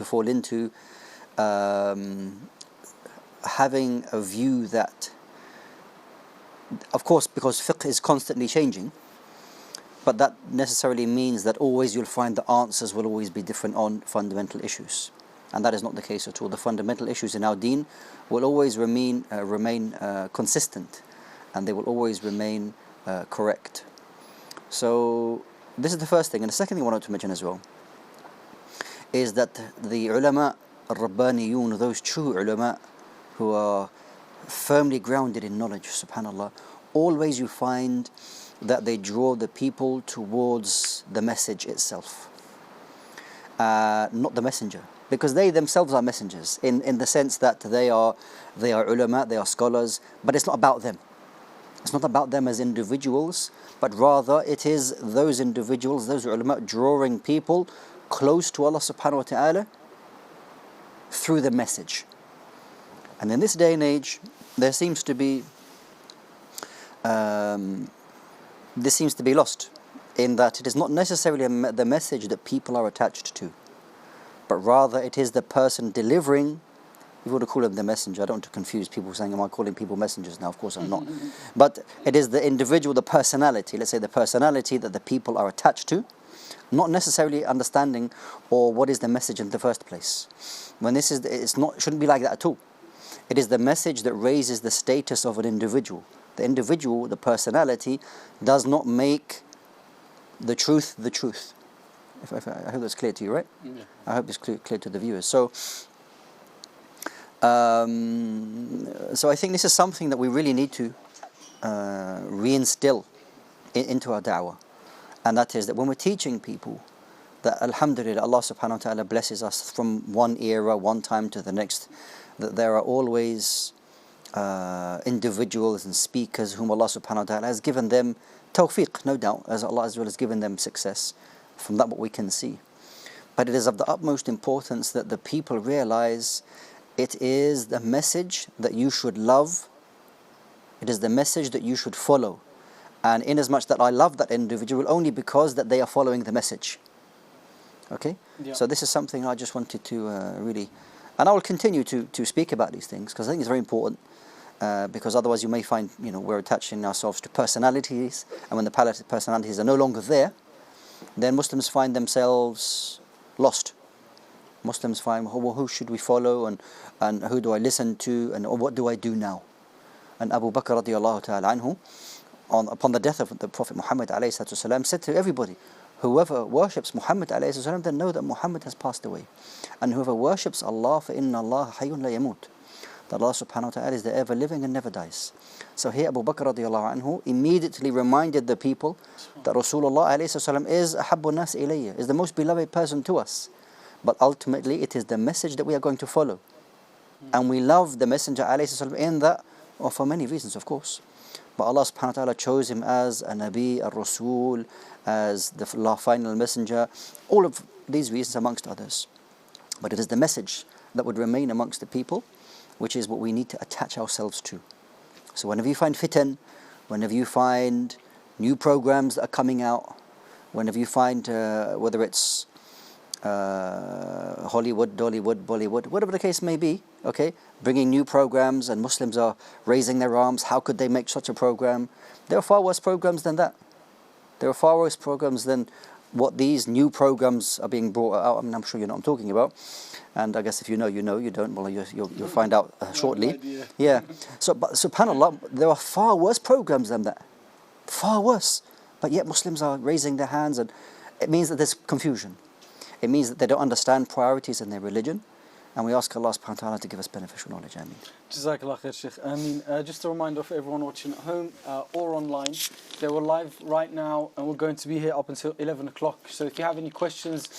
fall into having a view that, of course, because fiqh is constantly changing, but that necessarily means that always you'll find the answers will always be different on fundamental issues. And that is not the case at all. The fundamental issues in our deen will always remain consistent, and they will always remain correct. So this is the first thing. And the second thing I wanted to mention as well is that the ulama al-Rabbaniyun, those true ulama who are firmly grounded in knowledge, subhanallah, always you find that they draw the people towards the message itself, not the messenger, because they themselves are messengers in the sense that they are ulama, they are scholars, but it's not about them. It's not about them as individuals, but rather it is those individuals, those ulama, drawing people close to Allah subhanahu wa ta'ala through the message. And in this day and age, there seems to be this seems to be lost, in that it is not necessarily the message that people are attached to, but rather it is the person delivering. If you want to call him the messenger, I don't want to confuse people saying, am I calling people messengers now? Of course I'm not. But it is the individual, the personality, let's say the personality that the people are attached to, not necessarily understanding or what is the message in the first place. When this is, shouldn't be like that at all. It is the message that raises the status of an individual. The individual, the personality, does not make the truth the truth. I hope that's clear to you, right? Yeah. I hope it's clear to the viewers. So I think this is something that we really need to reinstill into our da'wah. And that is that when we're teaching people, that alhamdulillah, Allah subhanahu wa ta'ala blesses us from one era, one time to the next, that there are always individuals and speakers whom Allah subhanahu wa ta'ala has given them tawfiq, no doubt, as Allah as well has given them success, from that what we can see. But it is of the utmost importance that the people realize it is the message that you should love, it is the message that you should follow. And inasmuch that I love that individual only because that they are following the message. Okay? Yeah. So this is something I just wanted to really, and I will continue to speak about these things, because I think it's very important. Because otherwise you may find, we're attaching ourselves to personalities, and when the personalities are no longer there, then Muslims find themselves lost. Muslims find, well, who should we follow, and who do I listen to, and what do I do now? And Abu Bakr radiallahu ta'ala anhu, upon the death of the Prophet Muhammad alayhi salatu wasalam, said to everybody, whoever worships Muhammad alayhi salatu wasalam, then know that Muhammad has passed away. And whoever worships Allah, فَإِنَّ اللَّهَ حَيٌّ لَا يَمُوتُ, that Allah subhanahu wa ta'ala is the ever living and never dies. So here Abu Bakr radiallahu anhu immediately reminded the people that Rasulullah alayhi salatu wasalam is ahabbu nas ilayya, is the most beloved person to us. But ultimately it is the message that we are going to follow. And we love the Messenger alayhi salatu wasalam in that, or for many reasons of course. But Allah subhanahu wa ta'ala chose him as a Nabi, a Rasul, as the final messenger, all of these reasons amongst others. But it is the message that would remain amongst the people, which is what we need to attach ourselves to. So whenever you find fitan, whenever you find new programs that are coming out, whenever you find, whether it's Hollywood, Dollywood, Bollywood, whatever the case may be, okay, bringing new programs, and Muslims are raising their arms, how could they make such a program? There are far worse programs than that. There are far worse programs than what these new programs are being brought out. I mean, I'm sure you know what I'm talking about. And I guess if you know, you know. You don't, well, you'll find out shortly. Yeah. So, but subhanAllah, there are far worse programs than that. Far worse. But yet Muslims are raising their hands, and it means that there's confusion. It means that they don't understand priorities in their religion. And we ask Allah subhanahu wa ta'ala to give us beneficial knowledge. Ameen. Jazakallah khair, Sheikh. I mean, just a reminder for everyone watching at home or online, they were live right now, and we're going to be here up until 11 o'clock. So if you have any questions,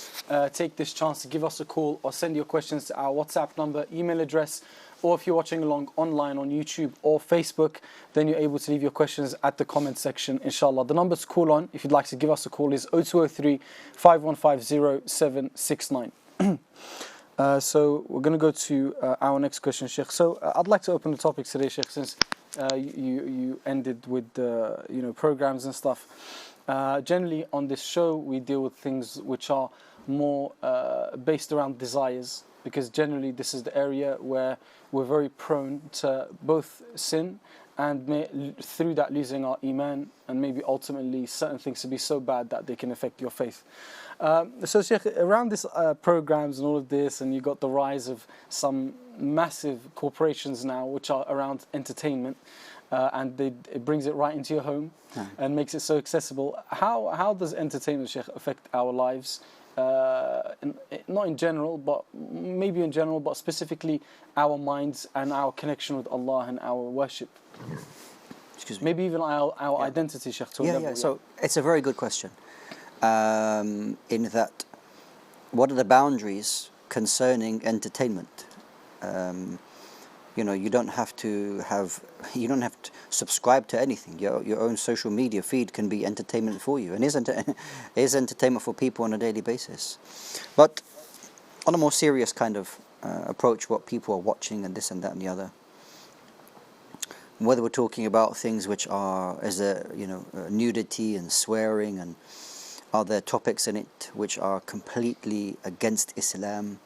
take this chance to give us a call or send your questions to our WhatsApp number, email address, or if you're watching along online on YouTube or Facebook, then you're able to leave your questions at the comment section, inshallah. The number to call on, if you'd like to give us a call, is 0203 515 0769. So we're going to go to our next question, Sheikh. So I'd like to open the topic today, Sheikh, since you ended with programs and stuff. Generally on this show we deal with things which are more based around desires, because generally this is the area where we're very prone to both sin and through that losing our iman, and maybe ultimately certain things to be so bad that they can affect your faith. So Sheikh, around this programs and all of this, and you got the rise of some massive corporations now which are around entertainment, and it brings it right into your home and makes it so accessible. How does entertainment, Sheikh, affect our lives? Not in general, but maybe in general, but specifically our minds and our connection with Allah and our worship. Excuse me. Maybe even our identity, Sheikh, to a level. So it's a very good question. In that, what are the boundaries concerning entertainment? You don't have to subscribe to anything. Your own social media feed can be entertainment for you, and is entertainment for people on a daily basis. But on a more serious kind of approach, what people are watching and this and that and the other, whether we're talking about things which are nudity and swearing, and are there topics in it which are completely against Islam?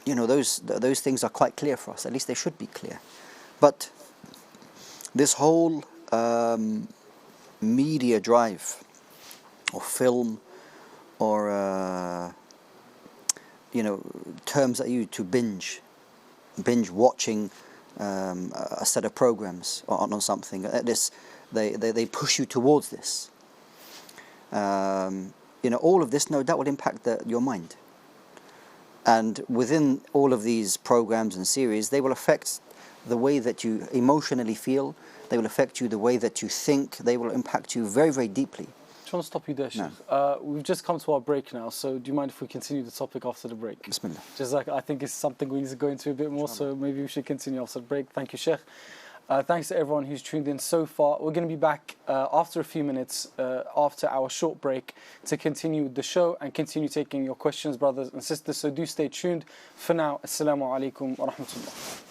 Those things are quite clear for us. At least they should be clear. But this whole media drive, or film, or terms that you to binge watching a set of programs on something. They push you towards this. All of this, no doubt, will impact your mind. And within all of these programs and series, they will affect the way that you emotionally feel. They will affect you the way that you think. They will impact you very, very deeply. I want to stop you there, Sheikh. No. We've just come to our break now, so do you mind if we continue the topic after the break? Bismillah. Just like I think it's something we need to go into a bit more, so maybe we should continue after the break. Thank you, Sheikh. Thanks to everyone who's tuned in so far. We're going to be back after a few minutes, after our short break, to continue the show and continue taking your questions, brothers and sisters. So do stay tuned. For now, Assalamu alaikum wa rahmatullah.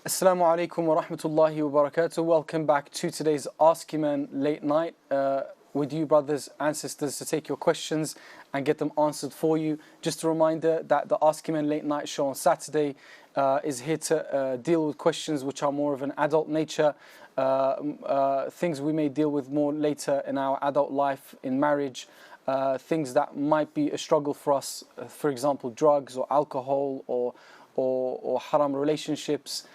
Assalamu alaikum wa rahmatullahi wa barakatuh. Welcome back to today's Ask Eman Late Night with you brothers and sisters to take your questions and get them answered for you. Just a reminder that the Ask Eman Late Night show on Saturday is here to deal with questions which are more of an adult nature, things we may deal with more later in our adult life, in marriage, things that might be a struggle for us, for example, drugs or alcohol or haram relationships.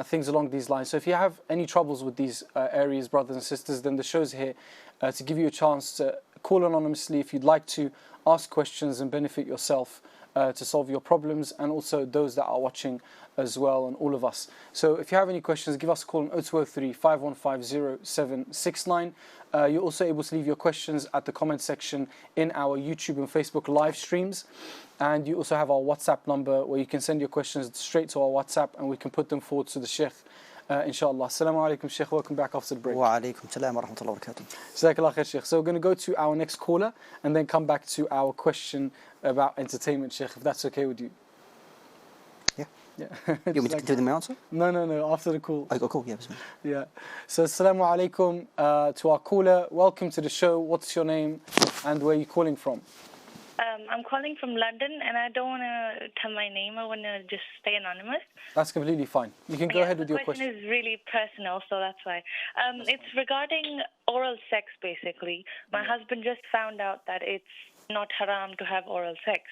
Things along these lines. So if you have any troubles with these areas, brothers and sisters, then the show's here to give you a chance to call anonymously if you'd like to ask questions and benefit yourself to solve your problems, and also those that are watching as well, and all of us. So if you have any questions, give us a call on 0203 515 0769. You're also able to leave your questions at the comment section in our YouTube and Facebook live streams. And you also have our WhatsApp number where you can send your questions straight to our WhatsApp and we can put them forward to the Sheikh, inshallah. Assalamu alaikum, Sheikh. Welcome back after the break. Wa alaikum salam wa rahmatullahi wa barakatuh. Jazakallah khair, Sheikh. So we're going to go to our next caller and then come back to our question about entertainment, Sheikh, if that's okay with you. Yeah. Yeah. You want me to continue my answer? No, after the call. Oh, cool, yeah. Bismillah. Yeah. So assalamu alaikum to our caller. Welcome to the show. What's your name and where are you calling from? I'm calling from London, and I don't want to tell my name. I want to just stay anonymous. That's completely fine. You can go ahead with your question. The question is really personal, so that's why. It's regarding oral sex, basically. My husband just found out that it's not haram to have oral sex.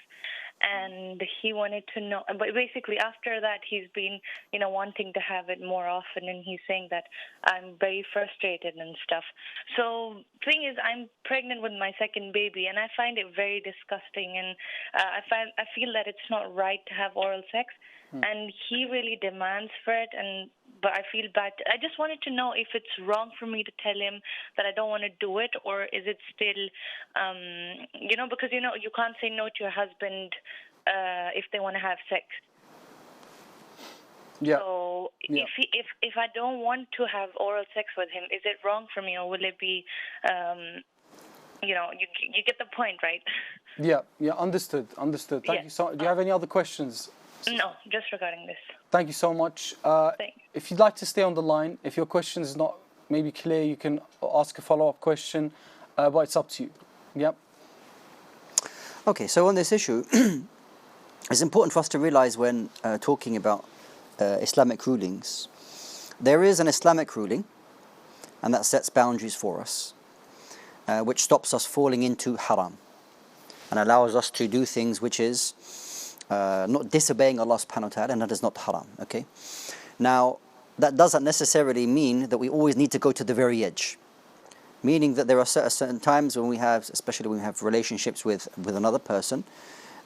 And he wanted to know, but basically after that he's been, wanting to have it more often, and he's saying that I'm very frustrated and stuff. So thing is, I'm pregnant with my second baby, and I find it very disgusting, and I feel that it's not right to have oral sex, and he really demands for it, but I feel bad. I just wanted to know if it's wrong for me to tell him that I don't want to do it, or is it still, because you can't say no to your husband if they want to have sex. Yeah. So if I don't want to have oral sex with him, is it wrong for me, or will it be, you get the point, right? Yeah, understood. Thank you so much. Do you have any other questions? No, just regarding this. Thank you so much. If you'd like to stay on the line, if your question is not maybe clear, you can ask a follow-up question, but it's up to you. Yep. Okay, so on this issue, it's important for us to realize when talking about Islamic rulings, there is an Islamic ruling, and that sets boundaries for us, which stops us falling into haram, and allows us to do things which is not disobeying Allah subhanahu wa ta'ala, and that is not haram. Okay. Now, that doesn't necessarily mean that we always need to go to the very edge. Meaning that there are certain times when we have, especially when we have relationships with another person,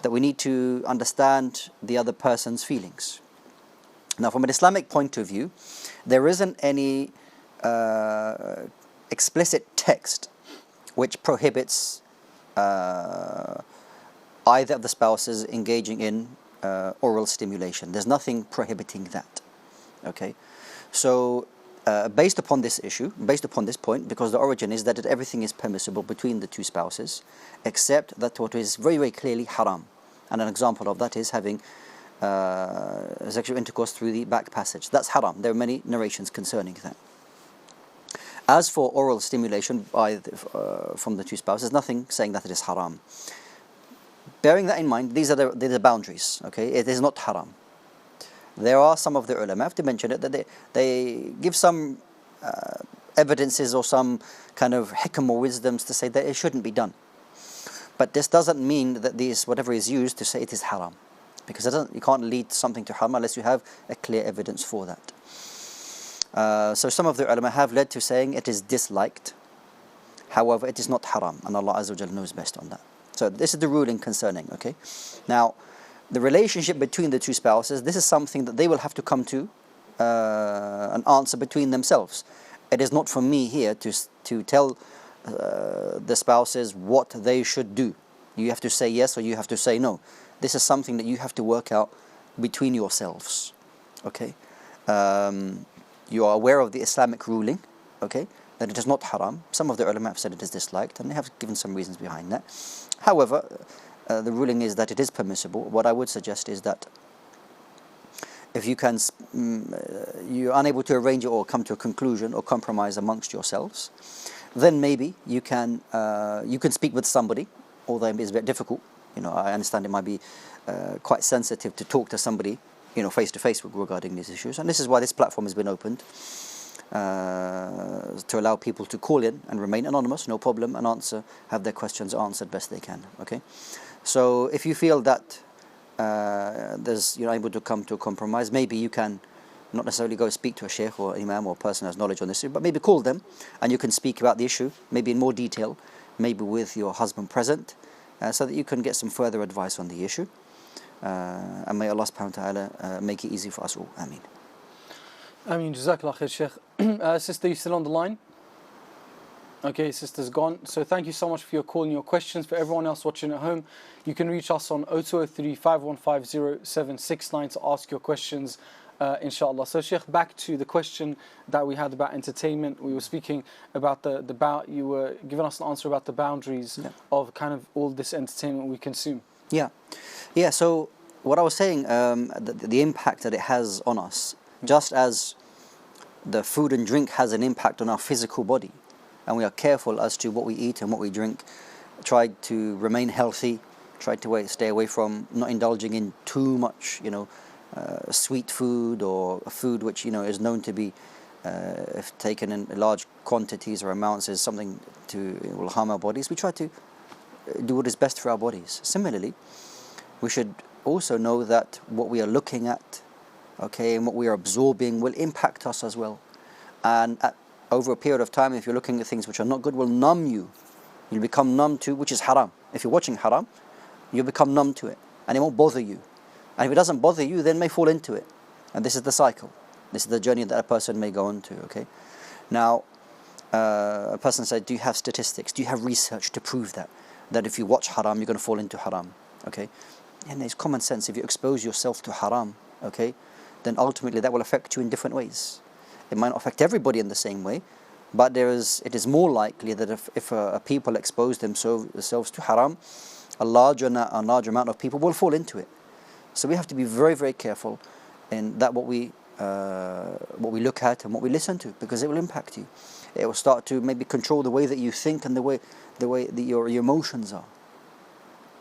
that we need to understand the other person's feelings. Now, from an Islamic point of view, there isn't any explicit text which prohibits either of the spouses engaging in oral stimulation. There's nothing prohibiting that. Okay, so based upon this point, because the origin is that everything is permissible between the two spouses, except that what is very, very clearly haram. And an example of that is having sexual intercourse through the back passage. That's haram. There are many narrations concerning that. As for oral stimulation from the two spouses, there's nothing saying that it is haram. Bearing that in mind, these are the boundaries. Okay, it is not haram. There are some of the ulama, I have to mention it, that they give some evidences or some kind of hikam or wisdoms to say that it shouldn't be done. But this doesn't mean that whatever is used to say it is haram, because you can't lead something to haram unless you have a clear evidence for that. So some of the ulama have led to saying it is disliked. However, it is not haram, and Allah Azza wa Jalla knows best on that. So this is the ruling concerning. Okay, now the relationship between the two spouses, this is something that they will have to come to an answer between themselves. It is not for me here to tell the spouses what they should do. You have to say yes or you have to say no. This is something that you have to work out between yourselves. Okay, you are aware of the Islamic ruling. Okay, that it is not haram. Some of the ulama have said it is disliked, and they have given some reasons behind that. However, the ruling is that it is permissible. What I would suggest is that if you can, you're unable to arrange it or come to a conclusion or compromise amongst yourselves, then maybe you can speak with somebody, although it's a bit difficult. I understand it might be quite sensitive to talk to somebody, face to face regarding these issues, and this is why this platform has been opened to allow people to call in and remain anonymous, no problem, and have their questions answered best they can. Okay, so if you feel that you're able to come to a compromise, maybe you can not necessarily go speak to a sheikh or imam or person who has knowledge on this issue, but maybe call them and you can speak about the issue, maybe in more detail, maybe with your husband present, so that you can get some further advice on the issue. And may Allah subhanahu wa ta'ala make it easy for us all. Ameen. Ameen. Jazakallah khair, Sheikh. Sister, you still on the line? Okay, sister's gone. So thank you so much for your call and your questions. For everyone else watching at home, you can reach us on 0203 515 0769 to ask your questions, inshallah. So Sheikh, back to the question that we had about entertainment. We were speaking about you were giving us an answer about the boundaries of kind of all this entertainment we consume. Yeah. So what I was saying, the impact that it has on us, just as the food and drink has an impact on our physical body, and we are careful as to what we eat and what we drink, try to remain healthy, try to stay away from not indulging in too much, sweet food or food which is known to be, if taken in large quantities or amounts, is something will harm our bodies. We try to do what is best for our bodies. Similarly, we should also know that what we are looking at, and what we are absorbing will impact us as well. And over a period of time, if you're looking at things which are not good, will numb you. You'll become numb to, which is haram. If you're watching haram, you'll become numb to it, and it won't bother you. And if it doesn't bother you, then may fall into it. And this is the cycle. This is the journey that a person may go on to. Okay. Now, a person said, do you have statistics? Do you have research to prove that if you watch haram, you're going to fall into haram? Okay. And there's common sense. If you expose yourself to haram, then ultimately that will affect you in different ways. It might not affect everybody in the same way, but it is more likely that if a people expose themselves to haram, a large amount of people will fall into it. So we have to be very, very careful in that what we look at and what we listen to, because it will impact you. It will start to maybe control the way that you think and the way that your emotions are,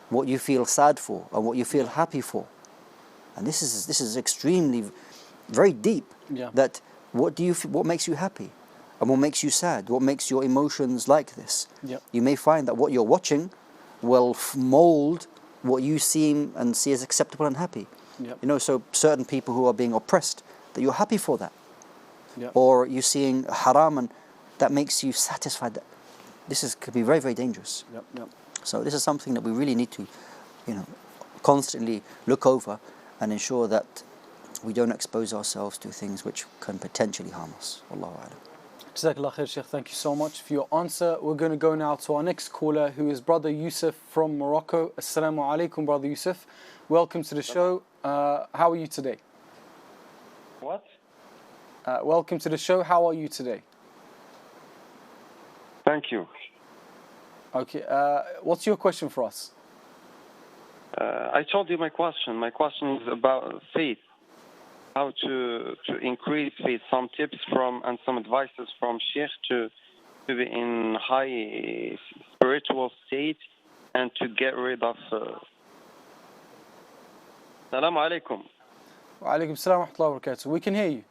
what you feel sad for and what you feel happy for. And this is extremely, very deep. Yeah. That what makes you happy, and what makes you sad, what makes your emotions like this. Yep. You may find that what you're watching will mold what you see as acceptable and happy. Yep. So certain people who are being oppressed, that you're happy for that. Yep. Or you're seeing haram and that makes you satisfied. Could be very, very dangerous. Yep. So this is something that we really need to, constantly look over and ensure that we don't expose ourselves to things which can potentially harm us. Wallahu a'lam. Jazakallah khair, Sheikh. Thank you so much for your answer. We're going to go now to our next caller, who is Brother Yusuf from Morocco. Assalamu alaikum, Brother Yusuf. Welcome to the show. How are you today? What? Welcome to the show. How are you today? Thank you. Okay. What's your question for us? I told you my question. My question is about faith. How to increase faith. Some tips and some advices from Sheikh to be in high spiritual state and to get rid of. Assalamu alaikum. Wa alaikum assalam wa rahmatullahi wa barakatuh. We can hear you.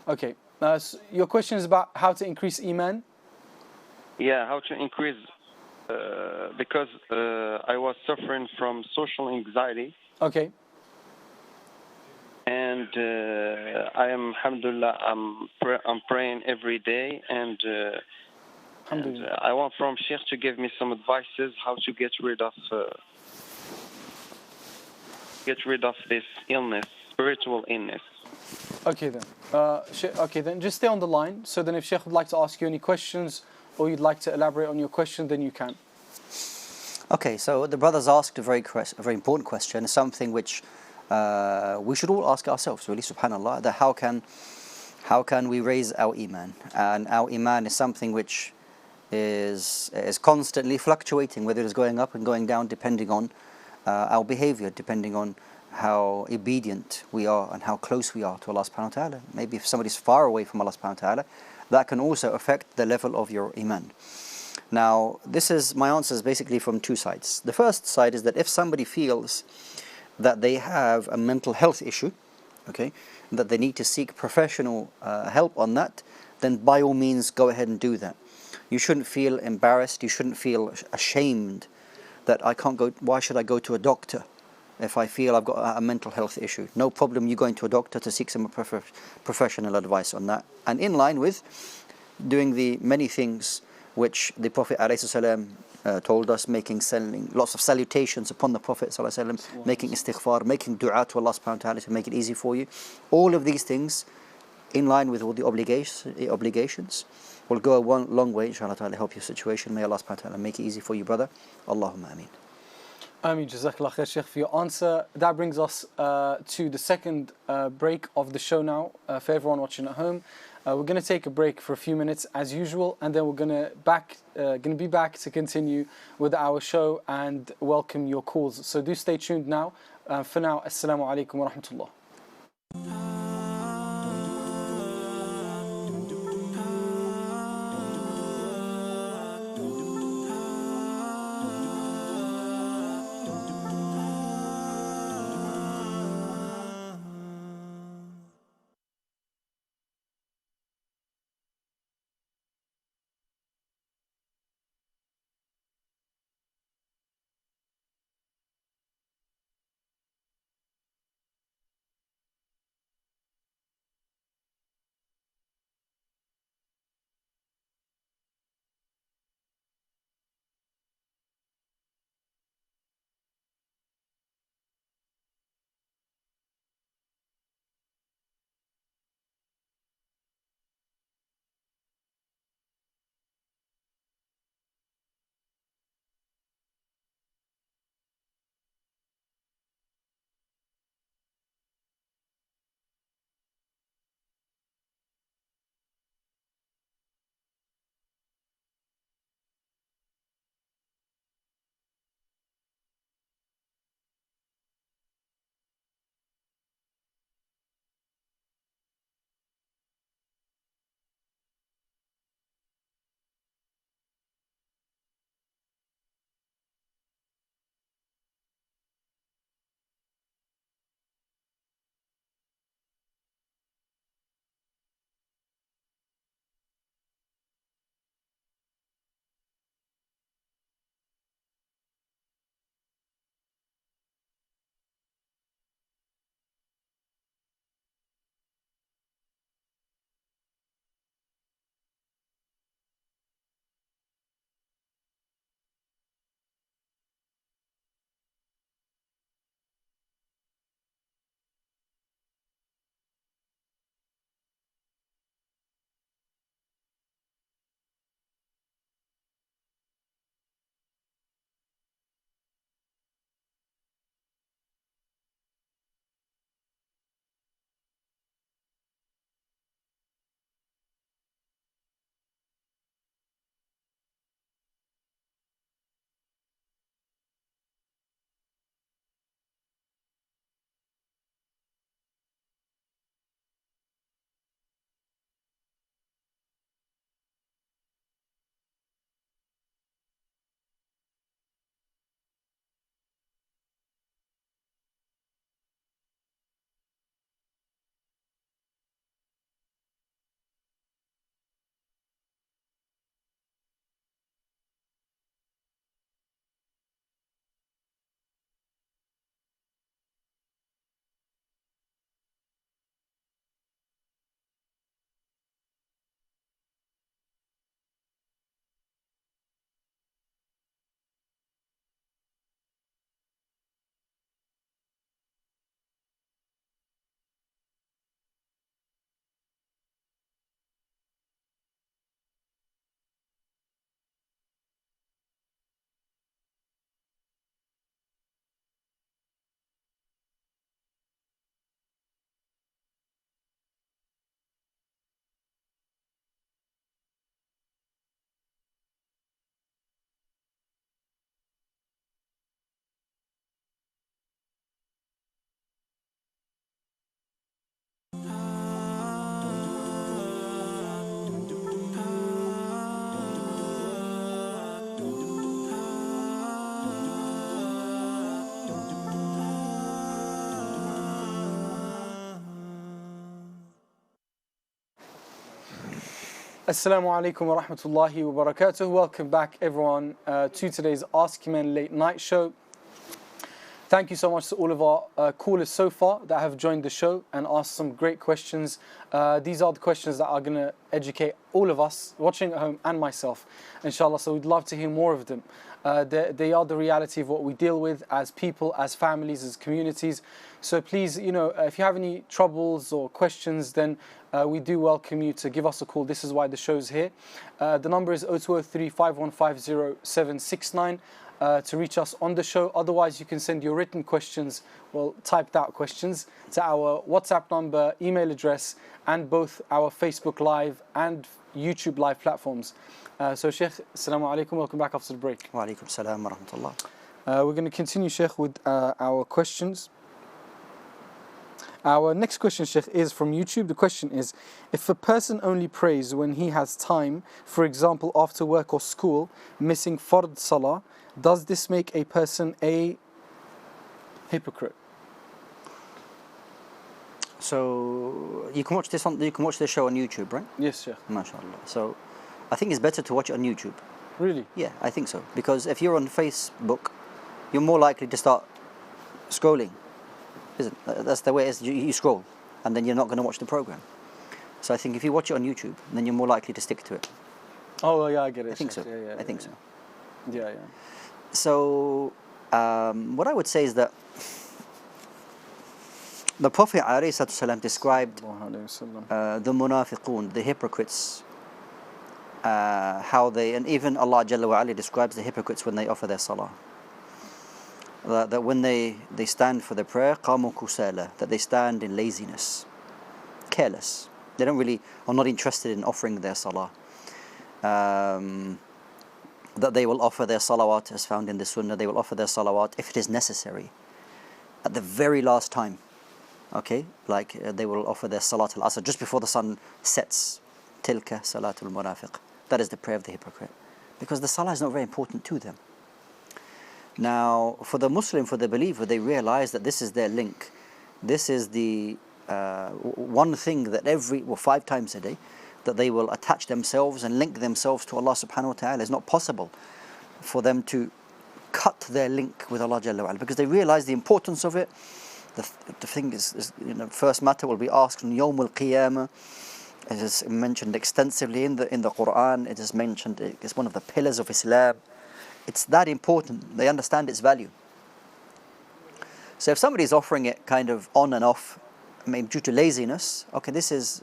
Okay. So your question is about how to increase Iman? Yeah, how to increase. Because I was suffering from social anxiety. Okay. And I am, alhamdulillah, I'm praying every day, and I want from Sheikh to give me some advices how to get rid of this illness, spiritual illness. Okay then. Just stay on the line. So then, if Sheikh would like to ask you any questions, or you'd like to elaborate on your question, then you can. Okay, so the brothers asked a very important question, something which we should all ask ourselves, really, subhanAllah, that how can we raise our Iman? And our Iman is something which is constantly fluctuating, whether it is going up and going down, depending on our behavior, depending on how obedient we are and how close we are to Allah subhanahu wa ta'ala. Maybe if somebody's far away from Allah subhanahu wa ta'ala, that can also affect the level of your iman. Now, this is my answer is basically from two sides. The first side is that if somebody feels that they have a mental health issue, okay, that they need to seek professional help on that, then by all means go ahead and do that. You shouldn't feel embarrassed, you shouldn't feel ashamed that I can't go, why should I go to a doctor if I feel I've got a mental health issue? No problem, you going to a doctor to seek some professional advice on that. And in line with doing the many things which the Prophet ﷺ told us, selling lots of salutations upon the Prophet ﷺ, making istighfar, making dua to Allah subhanahu wa ta'ala to make it easy for you. All of these things in line with all the obligations will go a long way, inshallah ta'ala, help your situation. May Allah subhanahu wa ta'ala make it easy for you, brother. Allahumma ameen. Ameen. Jazakallah khair, Sheikh, for your answer. That brings us to the second break of the show now, for everyone watching at home. We're going to take a break for a few minutes as usual, and then we're going to be back to continue with our show and welcome your calls. So do stay tuned now. For now, assalamu alaikum wa rahmatullah. Assalamu alaikum wa rahmatullahi wa barakatuh. Welcome back everyone to today's Ask Eman Late Night Show. Thank you so much to all of our callers so far that have joined the show and asked some great questions. These are the questions that are going to educate all of us watching at home and myself, inshallah. So we'd love to hear more of them. They are the reality of what we deal with as people, as families, as communities. So please, if you have any troubles or questions, then we do welcome you to give us a call. This is why the show's here. The number is 0203 5150 769 to reach us on the show. Otherwise, you can send your written questions, typed out questions, to our WhatsApp number, email address, and both our Facebook Live and YouTube Live platforms. So Sheikh, assalamu alaikum, welcome back after the break. Wa alaikum salam wa rahmatullah. We're going to continue, Sheikh, with our questions. Our next question, Sheikh, is from YouTube. The question is, if a person only prays when he has time, for example, after work or school, missing fard salah, does this make a person a hypocrite? So you can watch this show on YouTube, right? Yes, Sheikh. MashaAllah. So I think it's better to watch it on YouTube. Really? Yeah, I think so. Because if you're on Facebook, you're more likely to start scrolling. Isn't it? That's the way it is. You scroll, and then you're not going to watch the program. So I think if you watch it on YouTube, then you're more likely to stick to it. Oh, yeah, I get it. I think so. Yeah, I think so. Yeah. So what I would say is that the Prophet ﷺ described the munafiqun, the hypocrites, how they, and even Allah Jalla wa Ala describes the hypocrites when they offer their salah. That when they stand for the prayer, قَامُوا كُسَالَى, that they stand in laziness, careless. They are not interested in offering their salah. That they will offer their salawat, as found in the sunnah, they will offer their salawat if it is necessary, at the very last time. Okay, like they will offer their salat al-asr just before the sun sets. Tilka salatul munafiq. That is the prayer of the hypocrite, because the salah is not very important to them. Now, for the Muslim, for the believer, they realize that this is their link. This is the one thing that 5 times a day, that they will attach themselves and link themselves to Allah subhanahu wa ta'ala. It's not possible for them to cut their link with Allah Jalla wa Ala, because they realize the importance of it. The thing is, first matter will be asked on Yawm al-Qiyamah. It is mentioned extensively in the Quran. It is mentioned, it's one of the pillars of Islam. It's that important. They understand its value. So if somebody is offering it kind of on and off, maybe due to laziness, okay, this is,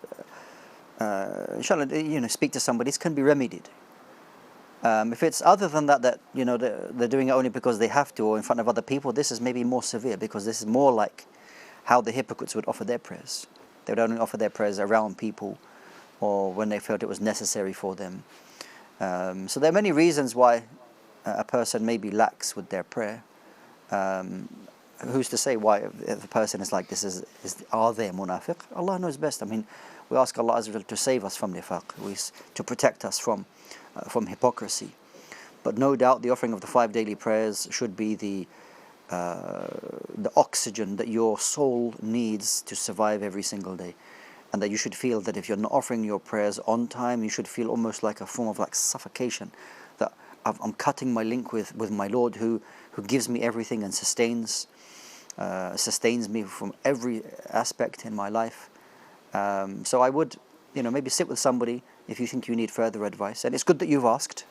inshallah, speak to somebody, this can be remedied. If it's other than that, they're doing it only because they have to, or in front of other people, this is maybe more severe, because this is more like how the hypocrites would offer their prayers. They would only offer their prayers around people, or when they felt it was necessary for them. So there are many reasons why a person may be lax with their prayer. Who's to say why if a person is like this? Are they munafiq? Allah knows best. I mean, we ask Allah Azza wa Jal to save us from nifaq, to protect us from hypocrisy. But no doubt the offering of the 5 daily prayers should be the oxygen that your soul needs to survive every single day. And that you should feel that if you're not offering your prayers on time, you should feel almost like a form of suffocation. That I'm cutting my link with my Lord, who gives me everything and sustains me from every aspect in my life. So I would, maybe sit with somebody if you think you need further advice. And it's good that you've asked,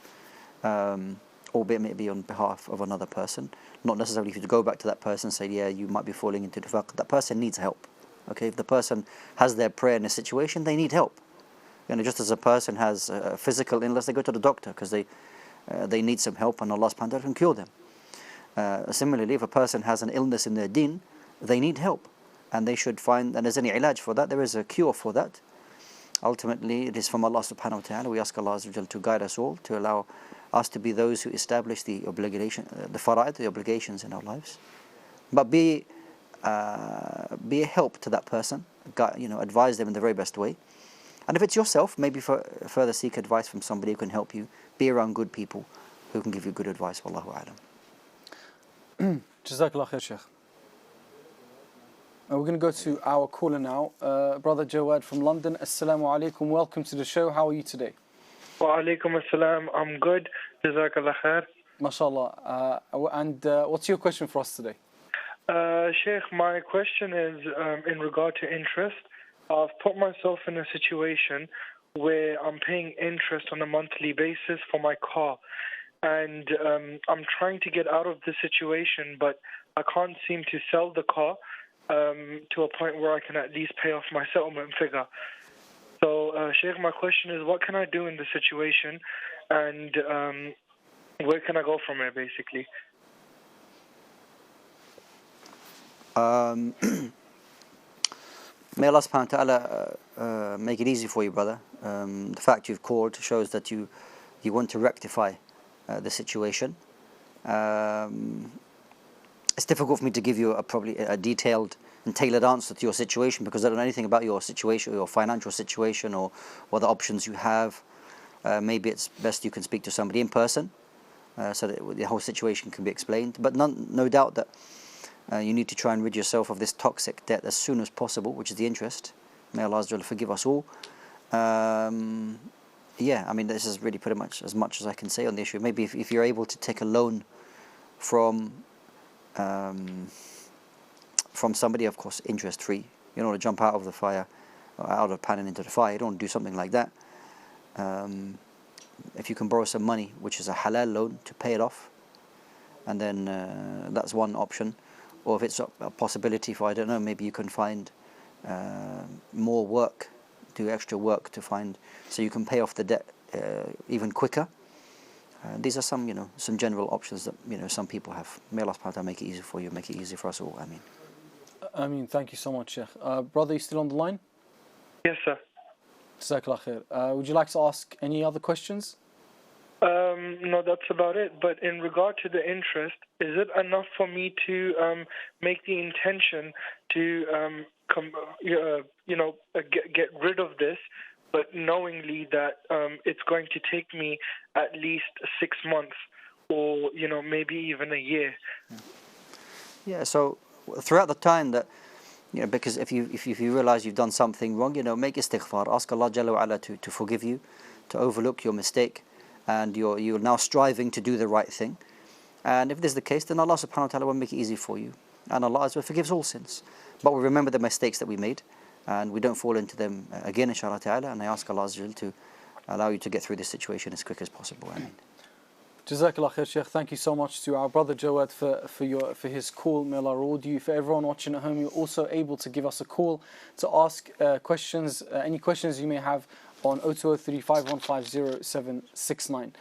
albeit maybe on behalf of another person. Not necessarily if you go back to that person and say, yeah, you might be falling into nifaq. That person needs help. Okay, if the person has their prayer in a situation, they need help. Just as a person has a physical illness, they go to the doctor because they need some help, and Allah subhanahu wa ta'ala can cure them. Similarly, if a person has an illness in their deen, they need help, and they should find, and there's any ilaj for that, there is a cure for that. Ultimately, it is from Allah subhanahu wa ta'ala. We ask Allah Azza wa Jal to guide us all, to allow us to be those who establish the obligation, the fara'id, the obligations in our lives. But be a help to that person, advise them in the very best way. And if it's yourself, maybe further seek advice from somebody who can help you. Be around good people who can give you good advice. Wallahu a'lam. Jazakallah khair, Sheikh. We're going to go to our caller now. Brother Jawad from London. Assalamu alaikum. Welcome to the show. How are you today? Wa alaikum assalam. I'm good. Jazakallah khair. MashaAllah. And what's your question for us today? Sheikh, my question is in regard to interest. I've put myself in a situation where I'm paying interest on a monthly basis for my car. And I'm trying to get out of the situation, but I can't seem to sell the car to a point where I can at least pay off my settlement figure. So, Sheikh, my question is, what can I do in this situation, and where can I go from here, basically? May Allah subhanahu wa ta'ala make it easy for you, brother. The fact you've called shows that you want to rectify the situation. It's difficult for me to give you probably a detailed and tailored answer to your situation, because I don't know anything about your situation, your financial situation, or what the options you have. Maybe it's best you can speak to somebody in person, so that the whole situation can be explained. But no doubt that you need to try and rid yourself of this toxic debt as soon as possible, which is the interest. May Allah Azza wa Jalla forgive us all. Yeah, I mean, this is really pretty much as I can say on the issue. Maybe if you're able to take a loan from somebody, of course, interest-free. You don't want to jump out of the fire, or out of the pan and into the fire. You don't want to do something like that. If you can borrow some money, which is a halal loan, to pay it off, and then that's one option. Or if it's a possibility for, I don't know, maybe you can find more work, do extra work to find, so you can pay off the debt even quicker. These are some general options that some people have. May Allah subhanahu wa ta'ala make it easy for you, make it easy for us all. I mean, thank you so much, Sheikh. Brother, you still on the line? Yes, sir. Jazakallah khair. Would you like to ask any other questions? No, that's about it. But in regard to the interest, is it enough for me to make the intention to get rid of this, but knowingly that it's going to take me at least 6 months, or maybe even a year? Yeah. So throughout the time that, because if you realize you've done something wrong, make istighfar, ask Allah Jalla wa Ala to forgive you, to overlook your mistake, and you're now striving to do the right thing. And if this is the case, then Allah subhanahu wa ta'ala will make it easy for you, and Allah Azza wa forgives all sins. But we remember the mistakes that we made, and we don't fall into them again, inshallah ta'ala. And I ask Allah Azza wa to allow you to get through this situation as quick as possible. Ameen. Jazakallah khair, Sheikh. Thank you so much to our brother Jawad for his call. May Allah reward you. For everyone watching at home, you're also able to give us a call to ask questions, any questions you may have on 0203 5150 769.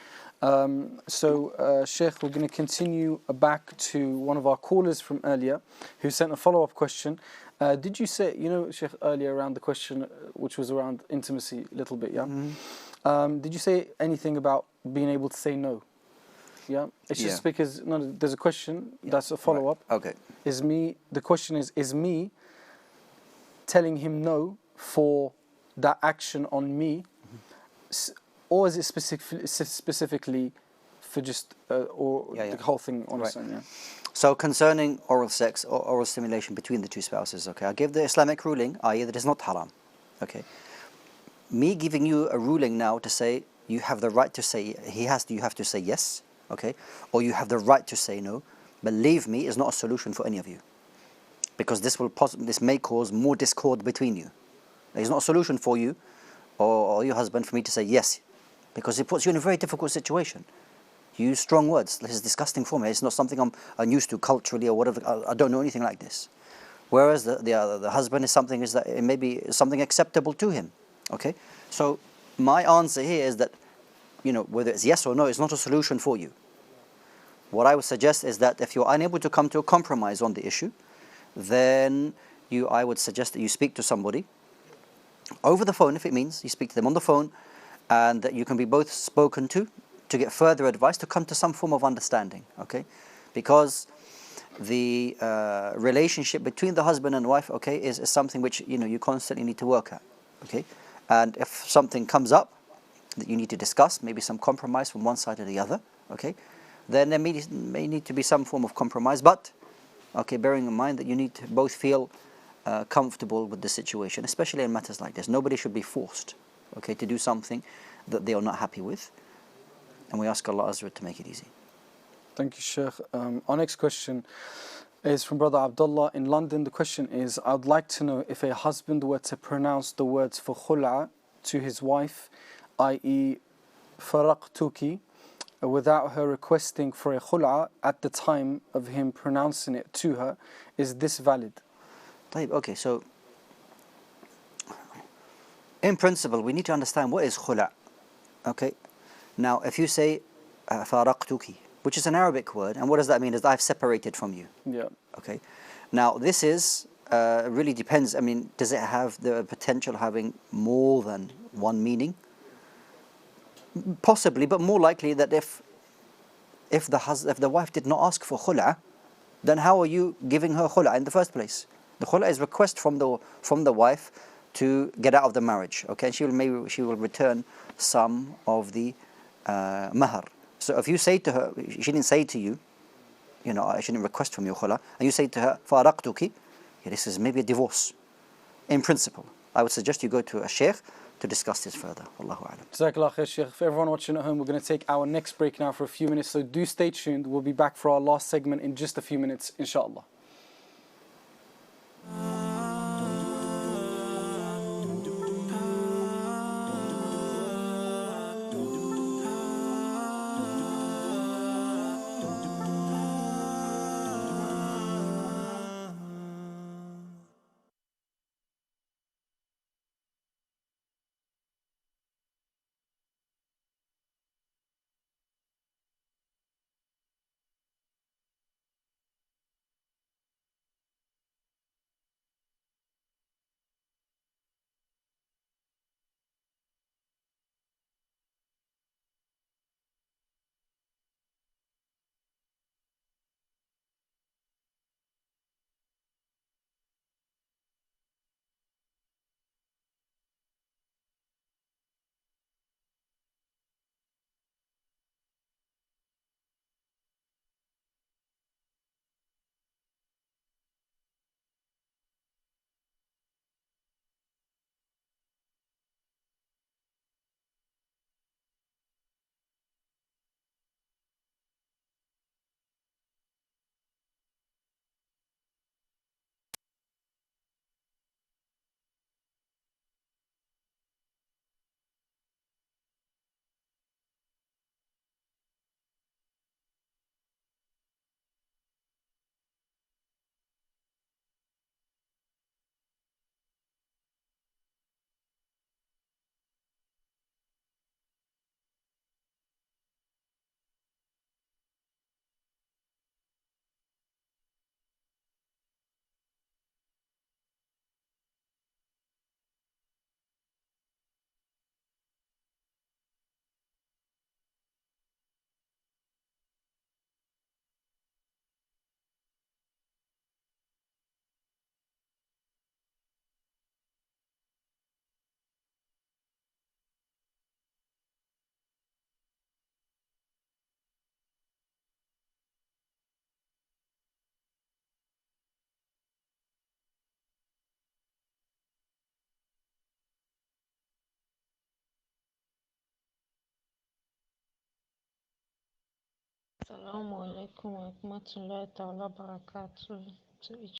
Sheikh, we're going to continue back to one of our callers from earlier who sent a follow-up question. Did you say, Sheikh, earlier around the question, which was around intimacy a little bit, yeah? Mm-hmm. Did you say anything about being able to say no? Yeah, it's just because there's a question that's a follow-up. Right. Okay. The question is me telling him no for that action on me, or is it specifically for just the whole thing on its own? Yeah. So concerning oral sex or oral stimulation between the two spouses, okay, I'll give the Islamic ruling, i.e. that it's not haram. Okay. Me giving you a ruling now to say you have the right to say you have to say yes, okay, or you have the right to say no, believe me, is not a solution for any of you, because this may cause more discord between you. It's not a solution for you or your husband for me to say yes, because it puts you in a very difficult situation. You use strong words. This is disgusting for me. It's not something I'm used to culturally or whatever. I don't know anything like this. Whereas the husband is something, is that it may be something acceptable to him. Okay? So my answer here is that, whether it's yes or no, it's not a solution for you. What I would suggest is that if you're unable to come to a compromise on the issue, then I would suggest that you speak to somebody over the phone, if it means you speak to them on the phone, and that you can be both spoken to get further advice, to come to some form of understanding, okay? Because the relationship between the husband and wife, okay, is something which, you constantly need to work at, okay? And if something comes up that you need to discuss, maybe some compromise from one side or the other, okay, then there may need to be some form of compromise, but, okay, bearing in mind that you need to both feel comfortable with the situation, especially in matters like this. Nobody should be forced, okay, to do something that they are not happy with. And we ask Allah Azza to make it easy. Thank you, Sheikh. Our next question is from Brother Abdullah in London. The question is, I would like to know if a husband were to pronounce the words for khul'a to his wife, i.e. faraqtuki, without her requesting for a khul'a at the time of him pronouncing it to her, is this valid? Okay, so in principle, we need to understand what is khula'. Okay, now if you say faraqtuki, which is an Arabic word, and what does that mean? Is I've separated from you. Yeah. Okay, now this is really depends. I mean, does it have the potential of having more than one meaning? Possibly, but more likely that if the wife did not ask for khula', then how are you giving her khula' in the first place? The khula' is request from the wife to get out of the marriage. Okay, and she will return some of the mahar. So if you say to her, she didn't say to you, I shouldn't request from you khula', and you say to her faraqtuki, this is maybe a divorce. In principle, I would suggest you go to a sheikh to discuss this further. Wallahu a'lam. Jazakallah khair, Sheikh. For everyone watching at home, we're going to take our next break now for a few minutes, so do stay tuned. We'll be back for our last segment in just a few minutes, inshallah. Assalamu alaikum wa rahmatullahi ta'ala barakatuh to each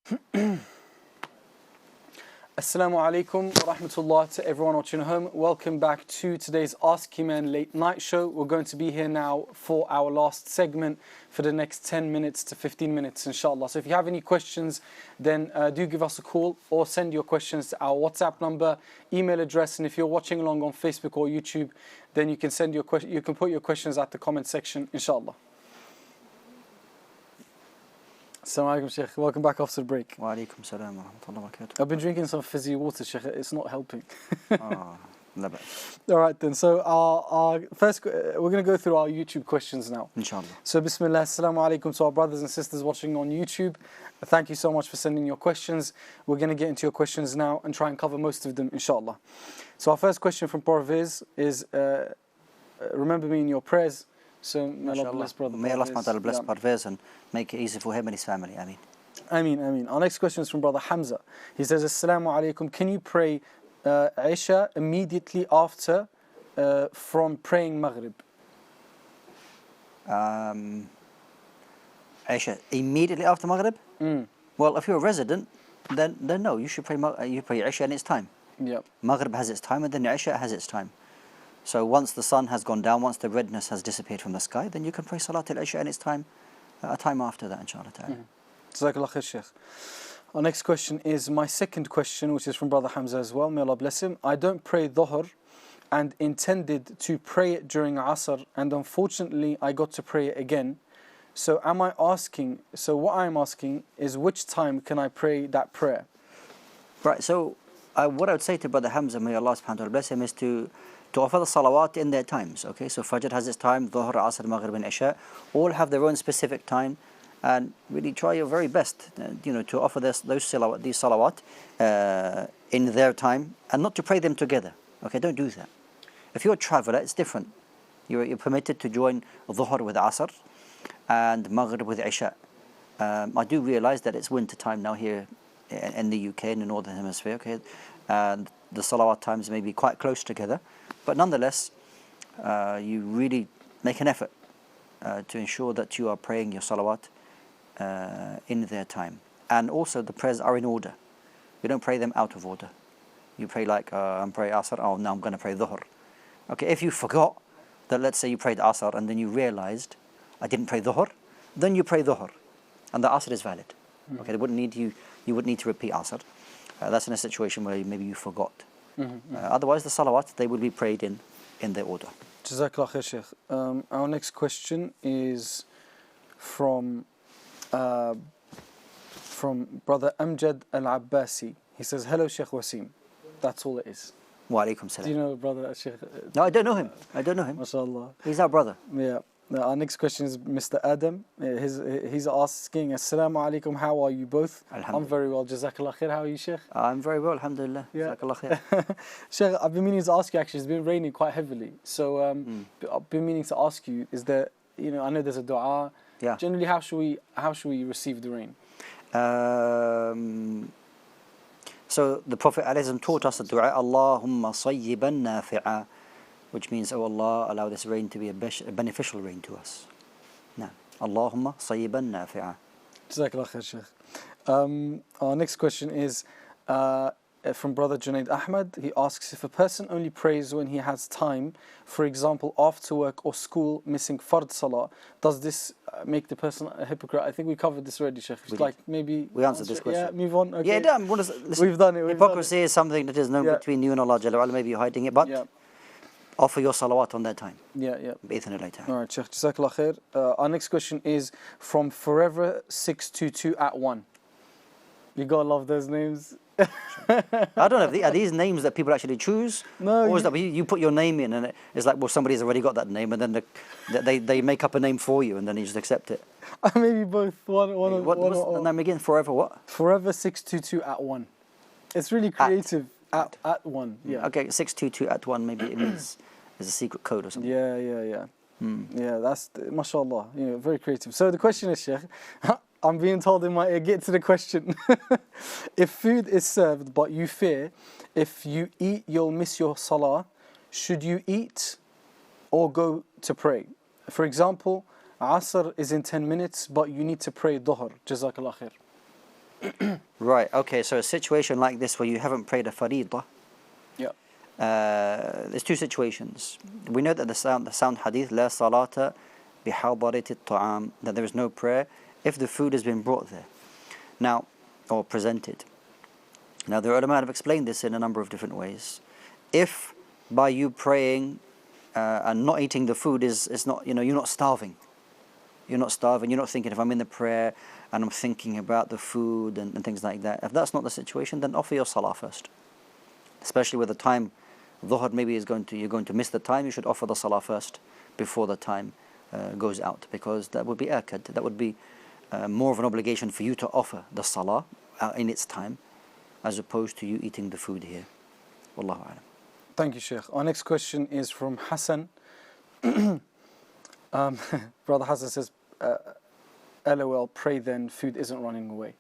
Assalamu alaikum wa rahmatullah to everyone watching at home. Welcome back to today's Ask Eman Late Night Show. We're going to be here now for our last segment for the next 10 minutes to 15 minutes, inshallah. So if you have any questions, then do give us a call or send your questions to our WhatsApp number, email address, and if you're watching along on Facebook or YouTube, then you can send your you can put your questions at the comment section, inshallah. Assalamu alaikum, Sheikh. Welcome back after the break. Wa alaikum salam wa rahmatullahi wa barakatuh. I've been drinking some fizzy water, Sheikh. It's not helping. Oh, no bad. All right then. So our first, we're going to go through our YouTube questions now. Inshallah. So Bismillah, Assalamu alaikum to our brothers and sisters watching on YouTube. Thank you so much for sending your questions. We're going to get into your questions now and try and cover most of them, inshallah. So our first question from Parvez is, remember me in your prayers. So may Allah bless brother. May Allah Parvez. bless Yeah. Parvez and make it easy for him and his family. Ameen. Ameen, ameen. Our next question is from brother Hamza. He says, Assalamu alaikum. Can you pray Isha immediately after from praying Maghrib? Isha immediately after Maghrib? Well, if you're a resident, then no, you should pray Isha in its time. Yep. Maghrib has its time and then Isha has its time. So once the sun has gone down, once the redness has disappeared from the sky, then you can pray Salat al-Isha in its time, a time after that, inshallah ta'ala. Jazakallah khair, Sheikh. Our next question is my second question, which is from brother Hamza as well. May Allah bless him. I don't pray Dhuhr and intended to pray it during Asr, and unfortunately I got to pray it again. So what I'm asking is, which time can I pray that prayer? Right, so what I would say to brother Hamza, may Allah subhanahu wa ta'ala bless him, is to offer the salawat in their times. Okay, so Fajr has its time, Dhuhr, Asr, Maghrib and Isha all have their own specific time, and really try your very best to offer these salawat in their time and not to pray them together. Okay, don't do that. If you're a traveler, it's different. You're permitted to join Dhuhr with Asr and Maghrib with Isha. I do realize that it's winter time now here in the UK, in the Northern Hemisphere, okay, and the salawat times may be quite close together, but nonetheless, you really make an effort to ensure that you are praying your salawat in their time. And also the prayers are in order. You don't pray them out of order. You pray like, I'm praying Asr, oh now I'm going to pray Dhuhr. Okay, if you forgot that, let's say you prayed Asr and then you realized, I didn't pray Dhuhr, then you pray Dhuhr, and the Asr is valid. Okay, you wouldn't need to repeat Asr. That's in a situation where maybe you forgot. Otherwise, the salawat, they will be prayed in their order. Jazakallah khair, Sheikh. Our next question is from brother Amjad Al-Abbasi. He says, hello Sheikh Wasim. That's all it is. Wa alaikum salam. Do you know brother Sheikh? No, I don't know him. MashaAllah. He's our brother. Yeah. Our next question is Mr. Adam. He's asking, Assalamu alaikum, how are you both? I'm very well, Jazakallah khair. How are you, Sheikh? I'm very well, alhamdulillah. Yeah. Jazakallah khair. Sheikh, I've been meaning to ask you, actually, it's been raining quite heavily. So I've been meaning to ask you, is there, I know there's a dua. Yeah. Generally, how should we receive the rain? So the Prophet ﷺ taught us the dua, Allahumma sayyiban nafi'a, which means, oh Allah, allow this rain to be a beneficial rain to us. Now, Allahumma sayyiban nafi'a. Jazakallah khair, Sheikh. Our next question is from brother Junaid Ahmad. He asks, if a person only prays when he has time, for example, after work or school, missing fard salah, does this make the person a hypocrite? I think we covered this already, Sheikh. Maybe we answered this question. Yeah, move on. Okay. Yeah, damn. Listen, we've done it. Hypocrisy is something that is known between you and Allah Jalla wa'ala. Maybe you're hiding it, but offer your salawat on that time. Yeah. Bi-idhnillah. All right, Sheikh. Jazakallah khair. Our next question is from Forever 622 at 1. You gotta love those names. I don't know. Are these names that people actually choose? No. Or is that you put your name in and it's like, well, somebody's already got that name, and then they make up a name for you, and then you just accept it. Maybe both. What's the name again? Forever what? Forever 622 at 1. It's really creative. At 1. Yeah. Okay, 622 at 1. Maybe it means there's a secret code or something. Yeah. Yeah, that's mashallah. Very creative. So the question is, Sheikh. I'm being told in my ear, get to the question. If food is served but you fear if you eat you'll miss your salah, should you eat or go to pray? For example, Asr is in 10 minutes but you need to pray Dhuhr. Jazakallah khair. Right, okay, so a situation like this where you haven't prayed a faridah, Yeah. there's two situations. We know that the sound hadith, لا صلاة بحضرة الطعام, that there is no prayer if the food has been brought there. Now, or presented. Now, the ulama have explained this in a number of different ways. If by you praying and not eating the food is not, you're not starving. You're not starving, you're not thinking, if I'm in the prayer and I'm thinking about the food and things like that. If that's not the situation, then offer your salah first. Especially with the time, dhuhr maybe you're going to miss the time, you should offer the salah first before the time goes out. Because that would be akad, that would be more of an obligation for you to offer the salah in its time, as opposed to you eating the food here. Wallahu a'lam. Thank you, Sheikh. Our next question is from Hassan. Brother Hassan says, LOL, pray then, food isn't running away.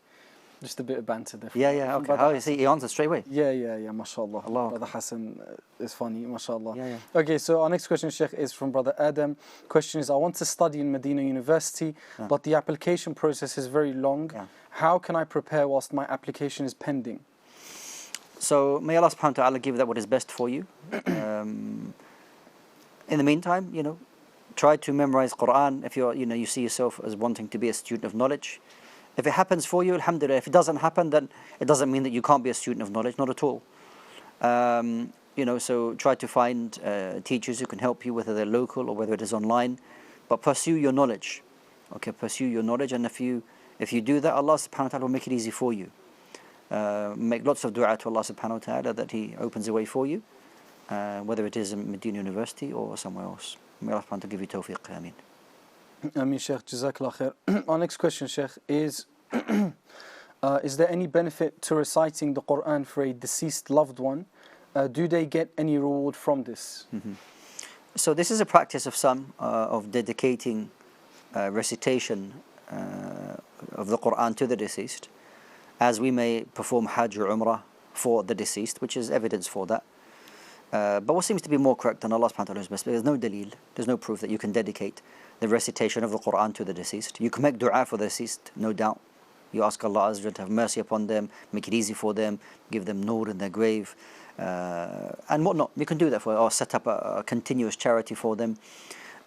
Just a bit of banter there. Yeah, okay. How you see, he answered straight away. Yeah, mashallah. Allah. Brother Hassan is funny, mashallah. Yeah. Okay, so our next question, Sheikh, is from Brother Adam. Question is, I want to study in Medina University, but the application process is very long. Yeah. How can I prepare whilst my application is pending? So may Allah subhanahu wa ta'ala give that what is best for you. In the meantime, try to memorize Quran if you see yourself as wanting to be a student of knowledge. If it happens for you, alhamdulillah. If it doesn't happen, then it doesn't mean that you can't be a student of knowledge, not at all. So try to find teachers who can help you, whether they're local or whether it is online. But pursue your knowledge. Okay, pursue your knowledge, and if you do that, Allah subhanahu wa ta'ala will make it easy for you. Make lots of dua to Allah subhanahu wa ta'ala that He opens a way for you, whether it is in Medina University or somewhere else. May Allah subhanahu wa ta'ala give you tawfiq. Ameen. Ameen, Sheikh. Jazakallah khair. Our next question, Sheikh, is there any benefit to reciting the Quran for a deceased loved one? Do they get any reward from this? So this is a practice of some of dedicating recitation of the Quran to the deceased, as we may perform Hajj or Umrah for the deceased, which is evidence for that. But what seems to be more correct than Allah subhanahu wa ta'ala is best, there's no dalil, there's no proof that you can dedicate the recitation of the Quran to the deceased. You can make dua for the deceased, no doubt. You ask Allah Azza wa Jalla to have mercy upon them, make it easy for them, give them nur in their grave, and whatnot. You can do that or set up a continuous charity for them.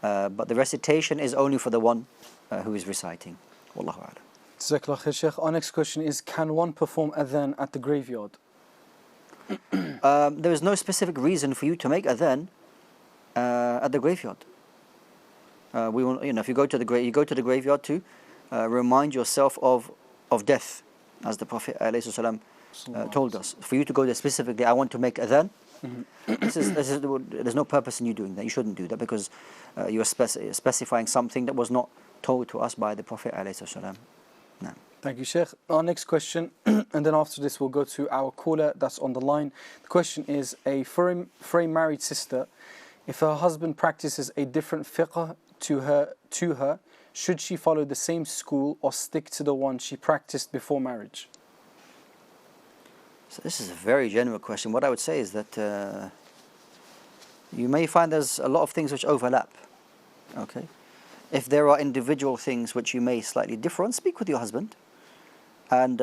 But the recitation is only for the one who is reciting. Wallahu a'lam. Jazakallah khair, Sheikh. Our next question is, can one perform adhan at the graveyard? There is no specific reason for you to make adhan at the graveyard. We will, if you go to the graveyard to remind yourself of death, as the Prophet ﷺ told us. For you to go there specifically, I want to make adhan. There's no purpose in you doing that. You shouldn't do that, because you are specifying something that was not told to us by the Prophet ﷺ. No. Thank you, Sheikh. Our next question, and then after this we'll go to our caller that's on the line. The question is, for a married sister, if her husband practices a different fiqh to her, should she follow the same school or stick to the one she practiced before marriage? So this is a very general question. What I would say is that you may find there's a lot of things which overlap. Okay, if there are individual things which you may slightly differ on, speak with your husband, and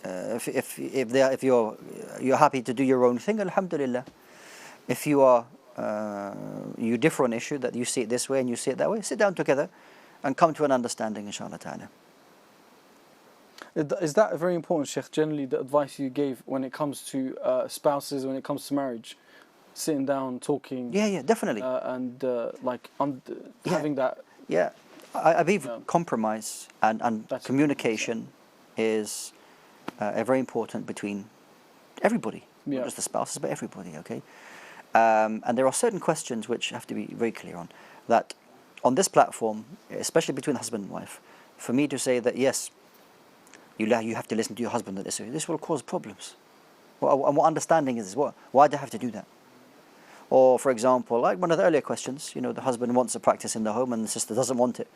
if you're happy to do your own thing, alhamdulillah. If you differ on an issue, that you see it this way and you see it that way, sit down together and come to an understanding, inshallah ta'ala. Is that very important, Sheikh? Generally, the advice you gave when it comes to spouses, when it comes to marriage, sitting down, talking. Yeah, definitely. And having that. Yeah, I believe compromise and communication is very important between everybody, not just the spouses, but everybody. Okay, and there are certain questions which have to be very clear on. That on this platform, especially between husband and wife, for me to say that yes, you have to listen to your husband, that this will cause problems. And what understanding is this? Why do I have to do that? Or, for example, like one of the earlier questions, the husband wants a practice in the home and the sister doesn't want it.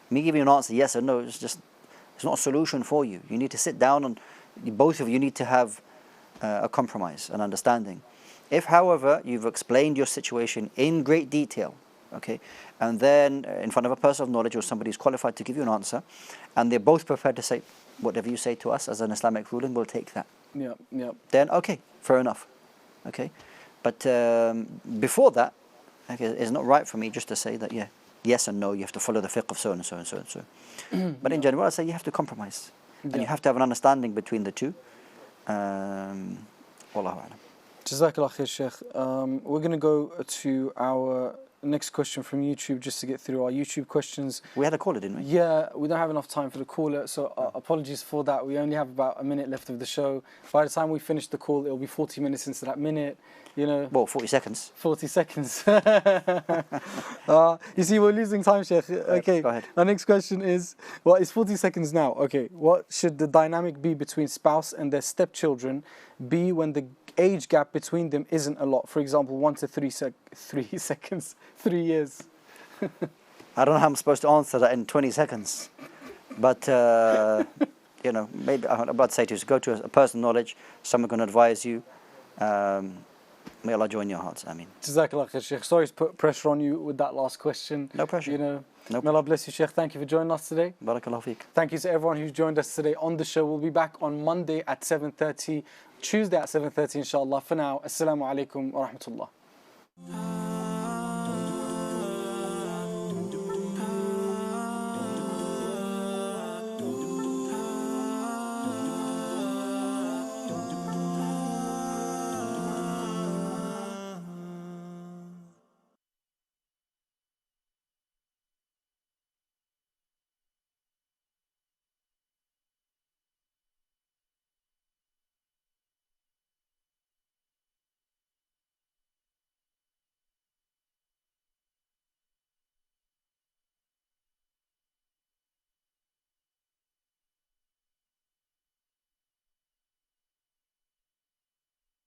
Me giving you an answer, yes or no, it's not a solution for you. You need to sit down and both of you need to have a compromise, an understanding. If, however, you've explained your situation in great detail, okay, and then in front of a person of knowledge or somebody who's qualified to give you an answer, and they're both prepared to say, whatever you say to us as an Islamic ruling, we'll take that. Yeah, yeah. Then, okay, fair enough. Okay, but before that, okay, it's not right for me just to say that, yeah, yes and no, you have to follow the fiqh of so and so and so and so. But in general, I say you have to compromise. And you have to have an understanding between the two. Wallahu a'lam. Jazakallah khair, Sheikh. We're going to go to our next question from YouTube just to get through our YouTube questions. We had a caller, didn't we? Yeah, we don't have enough time for the caller, so apologies for that. We only have about a minute left of the show. By the time we finish the call, it'll be 40 minutes into that minute. You know, Well, 40 seconds. 40 seconds. You see, we're losing time, Sheikh. Okay, go ahead. Our next question is, well, it's 40 seconds now. Okay, what should the dynamic be between spouse and their stepchildren be when the age gap between them isn't a lot? For example, 1 to 3 seconds, 3 years. I don't know how I'm supposed to answer that in 20 seconds. But, you know, maybe I'm about to say to you, go to a person of knowledge, someone can advise you. May Allah join your hearts. I mean. Jazakallah khair, Sheikh. Sorry to put pressure on you with that last question. No pressure. You know, Nope. may Allah bless you, Sheikh. Thank you for joining us today. Barakallahu feek. Thank you to everyone who's joined us today on the show. We'll be back on Monday at 7:30, Tuesday at 7:30, inshallah. For now, assalamu alaikum wa rahmatullah.